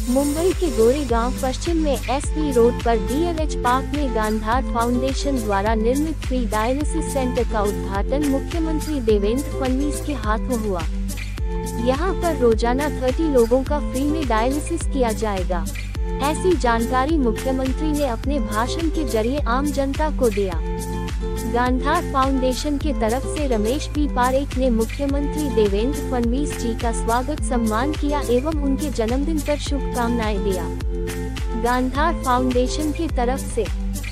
मुंबई के गोरेगांव पश्चिम में SP road पर डीएलएच park में गांधार फाउंडेशन द्वारा निर्मित फ्री डायलिसिस सेंटर का उद्घाटन मुख्यमंत्री देवेंद्र फडणवीस के हाथों हुआ। यहां पर रोजाना 30 लोगों का फ्री में डायलिसिस किया जाएगा। ऐसी जानकारी मुख्यमंत्री ने अपने भाषण के जरिए आम जनता को दिया। गांधार फाउंडेशन के तरफ से रमेश बी पारेख ने मुख्यमंत्री देवेंद्र फडणवीस जी का स्वागत सम्मान किया एवं उनके जन्मदिन पर शुभकामनाएं दिया। गांधार फाउंडेशन की तरफ से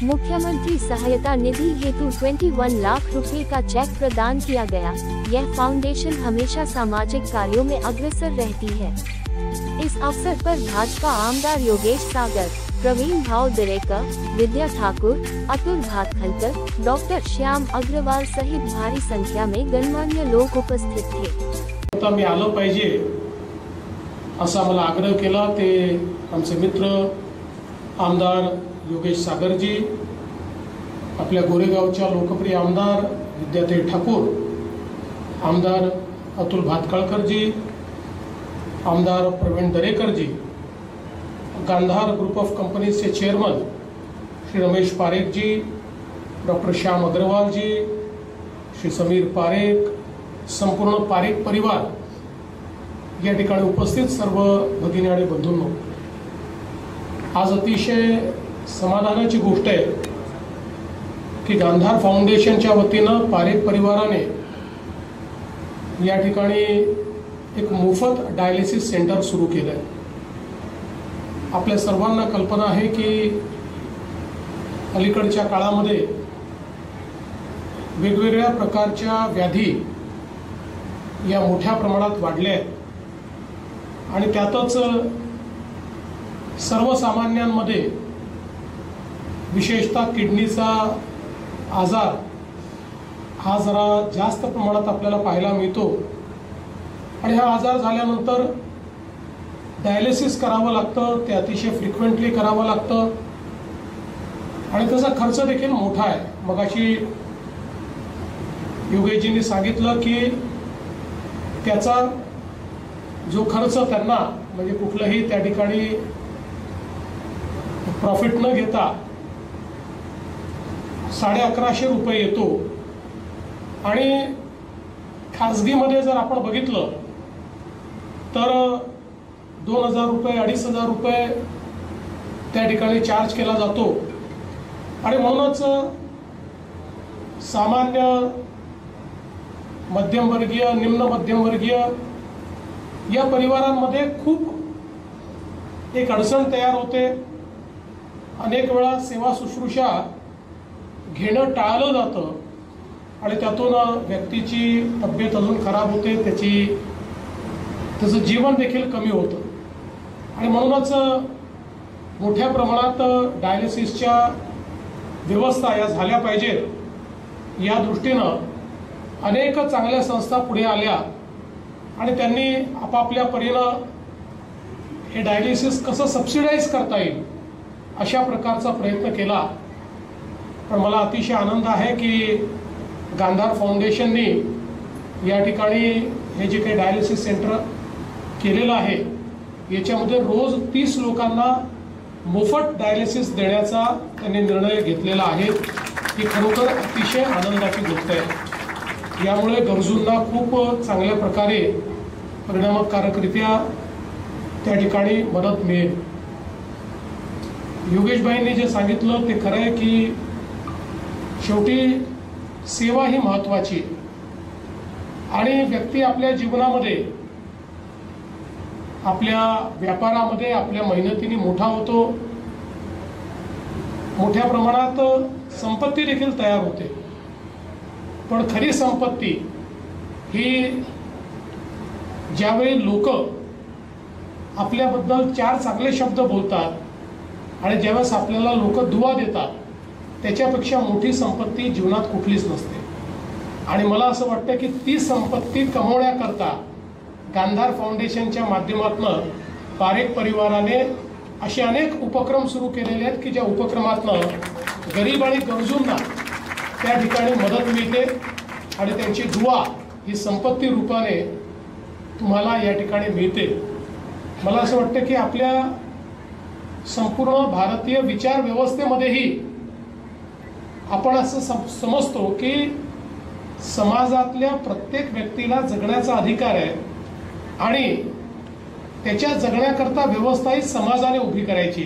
मुख्यमंत्री सहायता निधि हेतु 21 लाख रुपए का चेक प्रदान किया गया। यह फाउंडेशन हमेशा सामाजिक कार्यों में अग्रसर रहती है। इस अवसर पर भाजपा आमदार योगेश सागर, प्रवीण भाव दिरेकर, विद्या ठाकुर, अतुल भातखलकर, डॉक्टर श्याम अग्रवाल सहित भारी संख्या में गणमान्य लोग उपस्थित थे। मी आलो पाहिजे असा मला आग्रह केला ते आमचे मित्र आमदार योगेश सागरजी, आपल्या गोरेगावच्या लोकप्रिय आमदार विद्याताई ठाकूर, आमदार अतुल भातखळकरजी, आमदार प्रवीण दरेकरजी, गांधार ग्रुप ऑफ कंपनीज के चेयरमैन श्री रमेश पारेख जी, डॉक्टर श्याम अग्रवाल जी, श्री समीर पारेख, संपूर्ण पारेख परिवार या ठिकाणी उपस्थित सर्व भगिनी आणि बंधूंनो, आज अतिशय समाधानाची गोष्ट आहे की गांधार फाउंडेशनच्या वतीनं पारेख परिवाराने या ठिकाणी एक मोफत डायलिसिस सेंटर सुरू केलं आहे। आपल्या सर्वांना कल्पना आहे की अलीकडच्या काळामध्ये वेगवेगळ्या प्रकारच्या व्याधी या मोठ्या प्रमाणात वाढल्या आहेत आणि त्यातच सर्वसामान्यांमध्ये विशेषतः किडनीचा आजार हा जरा जास्त प्रमाणात आपल्याला पाहायला मिळतो आणि हा आजार झाल्यानंतर डायलिसिस करावं लागतं, ते अतिशय फ्रिक्वेंटली करावं लागतं आणि त्याचा खर्च देखील मोठा आहे। मगाशी योगेशजींनी सांगितलं की त्याचा जो खर्च त्यांना म्हणजे कुठलंही त्या ठिकाणी प्रॉफिट न घेता 1150 रुपये येतो आणि खासगीमध्ये जर आपण बघितलं तर 2000 रुपये 2500 रुपये त्या ठिकाणी चार्ज केला जातो आणि म्हणूनच सामान्य मध्यमवर्गीय निम्न मध्यमवर्गीय या परिवारांमध्ये खूप एक अडचण तयार होते। अनेक वेळा सेवा शुश्रूषा घेणं टाळलं जातं आणि त्यातून व्यक्तीची तब्येत अजून खराब होते, त्याचं जीवन देखील कमी होतं आणि म्हणूनच मोठ्या प्रमाणात डायलिसिसच्या व्यवस्था या झाल्या पाहिजेत। या दृष्टीनं अनेक चांगल्या संस्था पुढे आल्या आणि त्यांनी आपापल्या परीनं हे डायलिसिस कसं सबसिडाइज करता येईल अशा प्रकारचा प्रयत्न केला। पण मला अतिशय आनंद आहे की गांधार फाउंडेशननी या ठिकाणी हे जे काही डायलिसिस सेंटर केलेलं आहे याच्यामध्ये रोज 30 लोकांना मोफत डायलिसिस देण्याचा त्यांनी निर्णय घेतलेला आहे। ही खरोखर अतिशय आनंदाची गोष्ट आहे। यामुळे गरजूंना खूप चांगल्या प्रकारे परिणामकारकरित्या त्या ठिकाणी मदत मिळेल। योगेशभाईंनी जे सांगितलं ते खरं आहे की शेवटी सेवा ही महत्त्वाची आणि व्यक्ती आपल्या जीवनामध्ये आपल्या व्यापारामध्ये आपल्या मेहनतीने मोठा होतो, मोठ्या प्रमाणात संपत्ती देखील तयार होते। पण खरी संपत्ती ही ज्यावेळी लोक आपल्याबद्दल 4 चांगले शब्द बोलतात आणि ज्यावेळेस आपल्याला लोक दुवा देतात त्याच्यापेक्षा मोठी संपत्ती जीवनात कुठलीच नसते। आणि मला असं वाटतं की ती संपत्ती कमवण्याकरता गांधार फाउंडेशनच्या माध्यमातून पारेख परिवाराने असे अनेक उपक्रम सुरू केलेले आहेत की ज्या उपक्रमातून गरीब आणि गरजूंना त्या ठिकाणी मदत मिळते आणि त्यांची दुवा ही संपत्ती रूपाने तुम्हाला या ठिकाणी मिळते। मला असं वाटतं की आपल्या संपूर्ण भारतीय विचार व्यवस्थेमध्येही आपण असं समजतो की समाजातल्या प्रत्येक व्यक्तीला जगण्याचा अधिकार आहे आणि त्याच्या जगण्याकरता व्यवस्था ही समाजाने उभी करायची।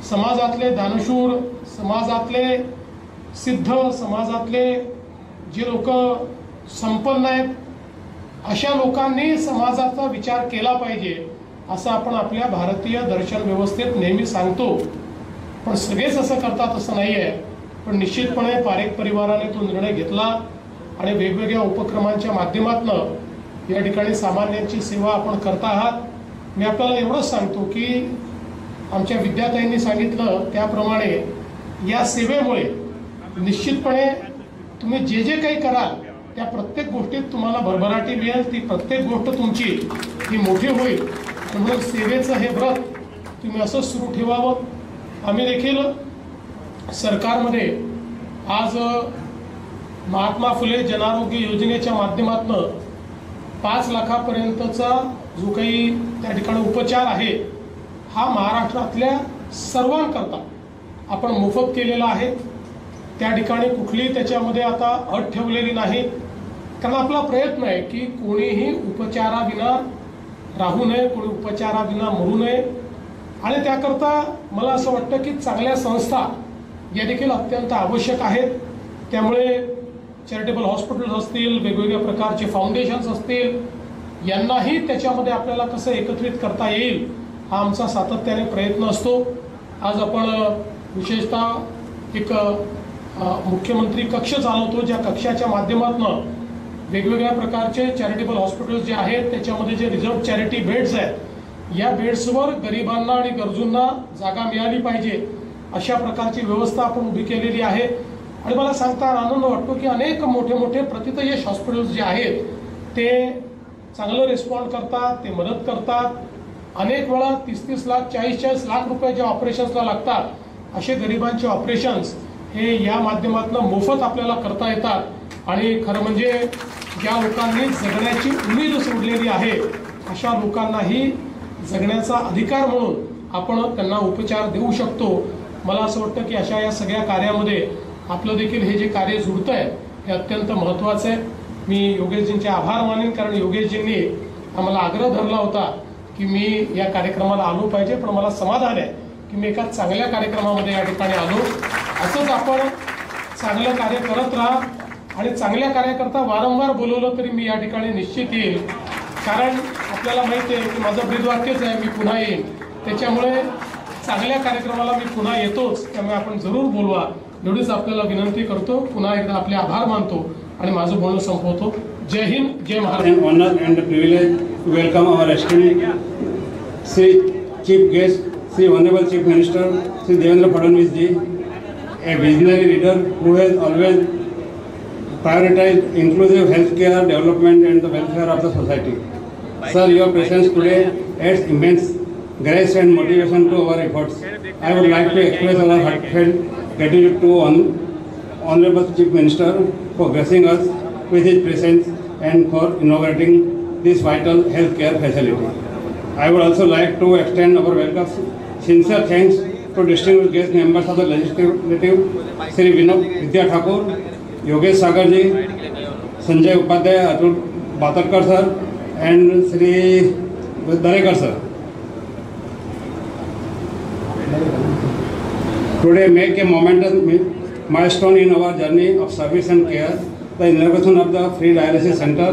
समाजातले दानशूर, समाजातले सिद्ध, समाजातले जे लोक संपन्न आहेत अशा लोकांनी समाजाचा विचार केला पाहिजे असं आपण आपल्या भारतीय दर्शन व्यवस्थेत नेहमी सांगतो। पण सगळेच असं करतात असं नाही आहे। पण निश्चितपणे पारेख परिवाराने तो निर्णय घेतला आणि वेगवेगळ्या उपक्रमांच्या माध्यमातून या ठिकाणी सामान्यांची सेवा आपण करता आहात। मी आपल्याला एवढंच सांगतो की आमच्या विद्यार्थ्यांनी सांगितलं त्याप्रमाणे या सेवेमुळे निश्चितपणे तुम्ही जे जे काही कराल त्या प्रत्येक गोष्टीत तुम्हाला भरभराटी मिळेल। ती प्रत्येक गोष्ट तुमची ही मोठी होईल। म्हणून सेवेचं हे व्रत तुम्ही असं सुरू ठेवावं। आम्ही देखील सरकारमध्ये आज महात्मा फुले जनारोग्य योजनेच्या माध्यमातून 5 लाखापर्यंतचा जो काही त्या ठिकाणी उपचार आहे हा महाराष्ट्रातल्या सर्वांकरता आपण मोफत केलेला आहे। त्या ठिकाणी कुठली त्याच्यामध्ये आता अट ठेवलेली नाही, कारण आपला प्रयत्न आहे की कोणीही उपचाराविना राहू नये, कोणी उपचाराविना मरू नये। आणि त्याकरता मला असं वाटतं की चांगल्या संस्था या देखील अत्यंत आवश्यक आहेत। त्यामुळे चॅरिटेबल हॉस्पिटल्स असतील, वेगवेगळ्या प्रकारचे फाउंडेशन्स असतील, यांनाही त्याच्यामध्ये आपल्याला कसं एकत्रित करता येईल हा आमचा सातत्याने प्रयत्न असतो। आज आपण विशेषतः एक मुख्यमंत्री कक्ष चालवतो, ज्या कक्षाच्या माध्यमातून वेगवेगळ्या प्रकारचे चॅरिटेबल हॉस्पिटल्स जे आहेत त्याच्यामध्ये जे रिझर्व चॅरिटी बेड्स आहेत या बेड्सवर गरिबांना आणि गरजूंना जागा मिळाली पाहिजे अशा प्रकारची व्यवस्था आपण उभी केलेली आहे। आणि मला सांगता आनंद वाटतो की अनेक मोठे मोठे प्रतितयश हॉस्पिटल्स जे आहेत ते चांगलं रिस्पॉन्ड करतात, ते मदत करतात। अनेक वेळा 30-30 लाख 40-40 लाख रुपये जे ऑपरेशन्सला लागतात असे गरिबांचे ऑपरेशन्स हे या माध्यमातून मोफत आपल्याला करता येतात। आणि खरं म्हणजे ज्या लोकांनी जगण्याची उमेद सोडलेली आहे अशा लोकांनाही जगण्याचा अधिकार म्हणून आपण त्यांना उपचार देऊ शकतो। मला असं वाटतं की अशा या सगळ्या कार्यामध्ये आपलं देखील हे जे कार्य जुळतं आहे हे अत्यंत महत्त्वाचं आहे। मी योगेशजींचे आभार मानेन, कारण योगेशजींनी आम्हाला आग्रह धरला होता की मी या कार्यक्रमाला आलो पाहिजे, पण मला समाधान आहे की मी एका चांगल्या कार्यक्रमामध्ये या ठिकाणी आलो। असंच आपण चांगलं कार्य करत राहा आणि चांगल्या कार्याकरता वारंवार बोलवलं तरी मी या ठिकाणी निश्चित येईल, कारण आपल्याला माहिती आहे की माझं ब्रीदवाक्यच आहे मी पुन्हा येईन। त्याच्यामुळे चांगल्या कार्यक्रमाला मी पुन्हा येतोच, त्यामुळे आपण जरूर बोलवा एवढीच आपल्याला विनंती करतो। पुन्हा एकदा आपले आभार मानतो आणि माझं बोलणं संपवतो। जय हिंद, जय Maharashtra. Honour and privilege to welcome our esteemed Shri chief guest Shri honourable chief minister Shri Devendra Fadnavis ji, a visionary leader who has always prioritized inclusive healthcare development and the welfare of the society. Sir, your presence today adds immense grace and motivation to our efforts. I would like to express our heartfelt gratitude to Honorable Chief Minister for gracing us with his presence and for inaugurating this vital healthcare facility. I would also like to extend our welcome, sincere thanks to distinguished guest members of the legislative, Sri Vidya Thakur, Yogesh Sagar ji, Sanjay Upadhyay, Atul Batarkar sir, and Sri Darekar sir. Today make a momentous milestone in our journey of service and care, the inauguration of the free dialysis center,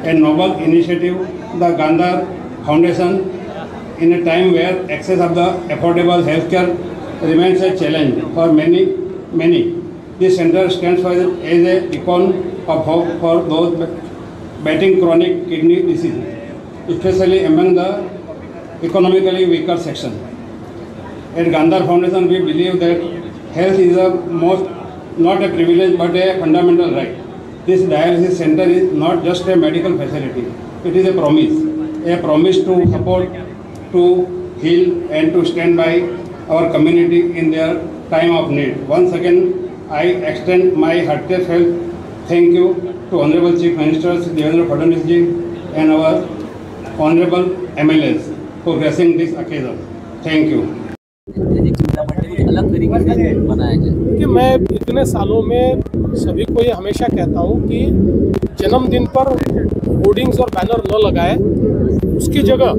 a noble initiative, the Gandhar Foundation. In a time where access of the affordable healthcare remains a challenge for many, this center stands as a beacon of hope for those battling chronic kidney disease, especially among the economically weaker section. At Gandhar Foundation, we believe that health is not a privilege but a fundamental right. This dialysis center is not just a medical facility; it is a promise to support, to heal and to stand by our community in their time of need. Once again, I extend my heartfelt thank you to Honorable Chief Minister Devendra Fadnavis ji and our Honorable MLAs for gracing this occasion. Thank you. अलग तरीके से बनाया जाए कि मैं इतने सालों में सभी को ये हमेशा कहता हूँ कि जन्मदिन पर होर्डिंग्स और बैनर न लगाए, उसकी जगह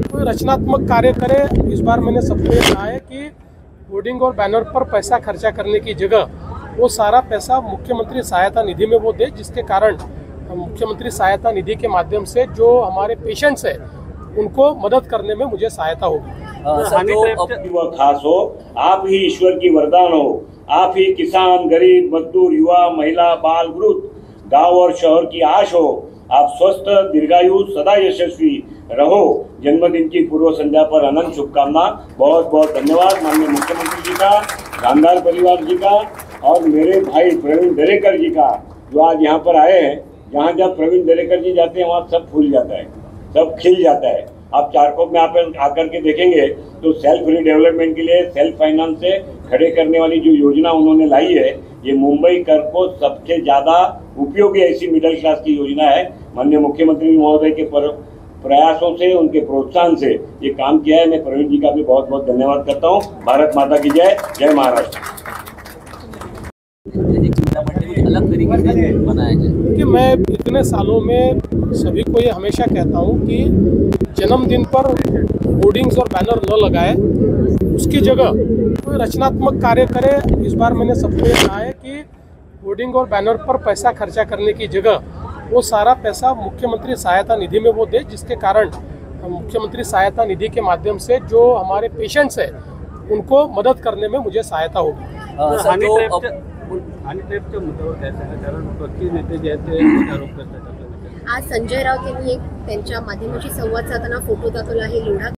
कोई रचनात्मक कार्य करे। इस बार मैंने सबको ये कहा है कि होर्डिंग और बैनर पर पैसा खर्चा करने की जगह वो सारा पैसा मुख्यमंत्री सहायता निधि में वो दे, जिसके कारण मुख्यमंत्री सहायता निधि के माध्यम से जो हमारे पेशेंट्स हैं उनको मदद करने में मुझे सहायता होगी। वह खास हो, आप ही ईश्वर की वरदान हो, आप ही किसान, गरीब, मजदूर, युवा, महिला, बाल, वृद्ध, गांव और शहर की आश हो। आप स्वस्थ, दीर्घायु, सदा यशस्वी रहो। जन्मदिन की पूर्व संध्या पर अनंत शुभकामना। बहुत बहुत धन्यवाद माननीय मुख्यमंत्री जी का, गांधार परिवार जी का और मेरे भाई प्रवीण दरेकर जी का, जो आज यहाँ पर आए हैं। जहाँ जहाँ प्रवीण दरेकर जी जाते हैं वहाँ सब फूल जाता है, सब खिल जाता है। आप चारकोप में आकर के देखेंगे तो सेल्फ रिडेवलपमेंट के लिए सेल्फ फाइनेंस से खड़े करने वाली जो योजना उन्होंने लाई है, ये मुंबई कर को सबसे ज़्यादा उपयोगी ऐसी मिडिल क्लास की योजना है। माननीय मुख्यमंत्री महोदय के प्रयासों से, उनके प्रोत्साहन से ये काम किया है। मैं प्रवीण जी का भी बहुत बहुत धन्यवाद करता हूँ। भारत माता की जय, जय महाराष्ट्र। अलग तरीके से बनाया जाए कि मैं इतने सालों में सभी को ये हमेशा कहता हूँ कि जन्मदिन पर होर्डिंग्स और बैनर न लगाए, उसकी जगह कोई रचनात्मक कार्य करे। इस बार मैंने सबको ये कहा है कि होर्डिंग और बैनर पर पैसा खर्चा करने की जगह वो सारा पैसा मुख्यमंत्री सहायता निधि में वो दे, जिसके कारण मुख्यमंत्री सहायता निधि के माध्यम से जो हमारे पेशेंट्स हैं उनको मदद करने में मुझे सहायता होगी। आज संजय राऊत यांनी एक त्यांच्या माध्यमाशी संवाद साधताना फोटो दाखवला आहे लोढा